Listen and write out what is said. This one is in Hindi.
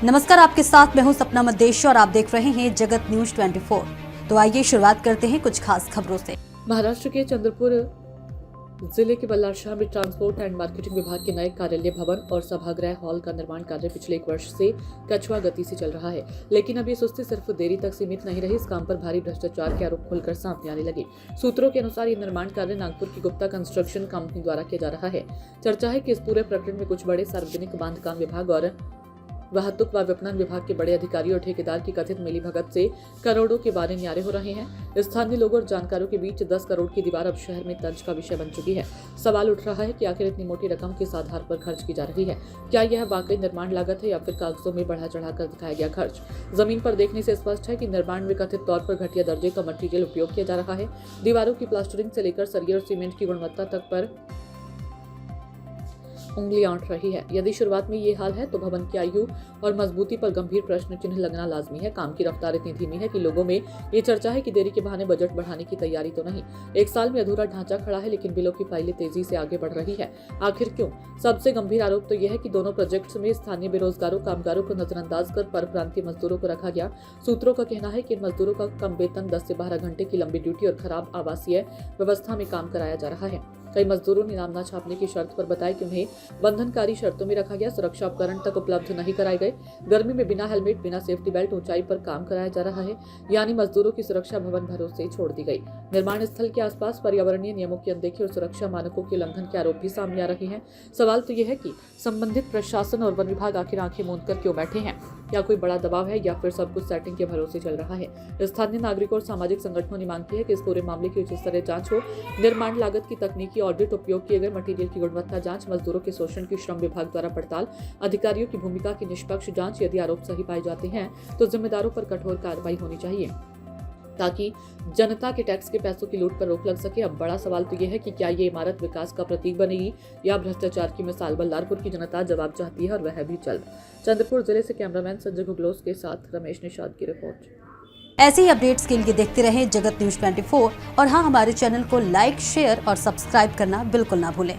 नमस्कार, आपके साथ मैं हूं सपना मदेश और आप देख रहे हैं जगत न्यूज 24। तो आइए शुरुआत करते हैं कुछ खास खबरों से। महाराष्ट्र के चंद्रपुर जिले के बल्लारशाह में ट्रांसपोर्ट एंड मार्केटिंग विभाग के नए कार्यालय भवन और सभागृह हॉल का निर्माण कार्य पिछले 1 वर्ष से कछुआ गति से चल रहा है, लेकिन अब ये सुस्ती सिर्फ देरी तक सीमित नहीं रही। इस काम पर भारी भ्रष्टाचार के आरोप खुलकर सामने आने लगे। सूत्रों के अनुसार ये निर्माण कार्य नागपुर की गुप्ता कंस्ट्रक्शन कंपनी द्वारा किया जा रहा है। चर्चा है कि इस पूरे प्रकरण में कुछ बड़े सार्वजनिक बांधकाम विभाग और वाहतुक व विपणन विभाग के बड़े अधिकारियों और ठेकेदार की कथित मिलीभगत से करोड़ों के बारे न्यारे हो रहे हैं। स्थानीय लोगों और जानकारों के बीच 10 करोड़ की दीवार अब शहर में तंज का विषय बन चुकी है। सवाल उठ रहा है कि आखिर इतनी मोटी रकम किस आधार पर खर्च की जा रही है। क्या यह वाकई निर्माण लागत है या फिर कागजों में बढ़ा चढ़ाकर दिखाया गया खर्च। जमीन पर देखने से स्पष्ट है कि निर्माण में कथित तौर पर घटिया दर्जे का मटेरियल उपयोग किया जा रहा है। दीवारों की प्लास्टरिंग से लेकर सरिये और सीमेंट की गुणवत्ता तक पर उंगलियां उठ रही है। यदि शुरुआत में ये हाल है तो भवन की आयु और मजबूती पर गंभीर प्रश्न चिन्ह लगना लाजमी है। काम की रफ्तार इतनी धीमी है कि लोगों में ये चर्चा है कि देरी के बहाने बजट बढ़ाने की तैयारी तो नहीं। 1 साल में अधूरा ढांचा खड़ा है, लेकिन बिलों की फाइलें तेजी से आगे बढ़ रही है। आखिर क्यों? सबसे गंभीर आरोप तो यह है कि दोनों प्रोजेक्ट्स में स्थानीय बेरोजगारों कामगारों को नजरअंदाज कर परप्रांतीय मजदूरों को रखा गया। सूत्रों का कहना है कि इन मजदूरों का कम वेतन, 10 से 12 घंटे की लंबी ड्यूटी और खराब आवासीय व्यवस्था में काम कराया जा रहा है। कई मजदूरों ने नाम न छापने की शर्त पर बताया कि उन्हें बंधनकारी शर्तों में रखा गया। सुरक्षा उपकरण तक उपलब्ध नहीं कराए गए। गर्मी में बिना हेलमेट, बिना सेफ्टी बेल्ट ऊंचाई पर काम कराया जा रहा है, यानी मजदूरों की सुरक्षा भवन भरोसे छोड़ दी गई। निर्माण स्थल के आसपास पर्यावरणीय नियमों की अनदेखी और सुरक्षा मानकों के उल्लंघन के आरोप भी सामने आ रहे हैं। सवाल तो यह है कि संबंधित प्रशासन और वन विभाग आखिर आंखें मूंद कर क्यों बैठे हैं। क्या कोई बड़ा दबाव है या फिर सब कुछ सेटिंग के भरोसे चल रहा है। स्थानीय नागरिकों और सामाजिक संगठनों ने मांग की है कि इस पूरे मामले की उच्च स्तरीय जांच हो। निर्माण लागत की तकनीकी ऑडिट, उपयोग किए गए मटेरियल की गुणवत्ता जांच, मजदूरों के शोषण की श्रम विभाग द्वारा पड़ताल, अधिकारियों की भूमिका की निष्पक्ष जांच। यदि आरोप सही पाए जाते हैं तो जिम्मेदारों पर कठोर कार्रवाई होनी चाहिए ताकि जनता के टैक्स के पैसों की लूट पर रोक लग सके। अब बड़ा सवाल तो यह है कि क्या ये इमारत विकास का प्रतीक बनेगी या भ्रष्टाचार की मिसाल। बल्लारपुर की जनता जवाब चाहती है और वह भी जल्द। चंद्रपुर जिले से कैमरामैन संजय घुगलोस के साथ रमेश निषाद की रिपोर्ट। ऐसे ही अपडेट्स के लिए देखते रहें जगत न्यूज 24 और हाँ, हमारे चैनल को लाइक, शेयर और सब्सक्राइब करना बिल्कुल ना भूलें।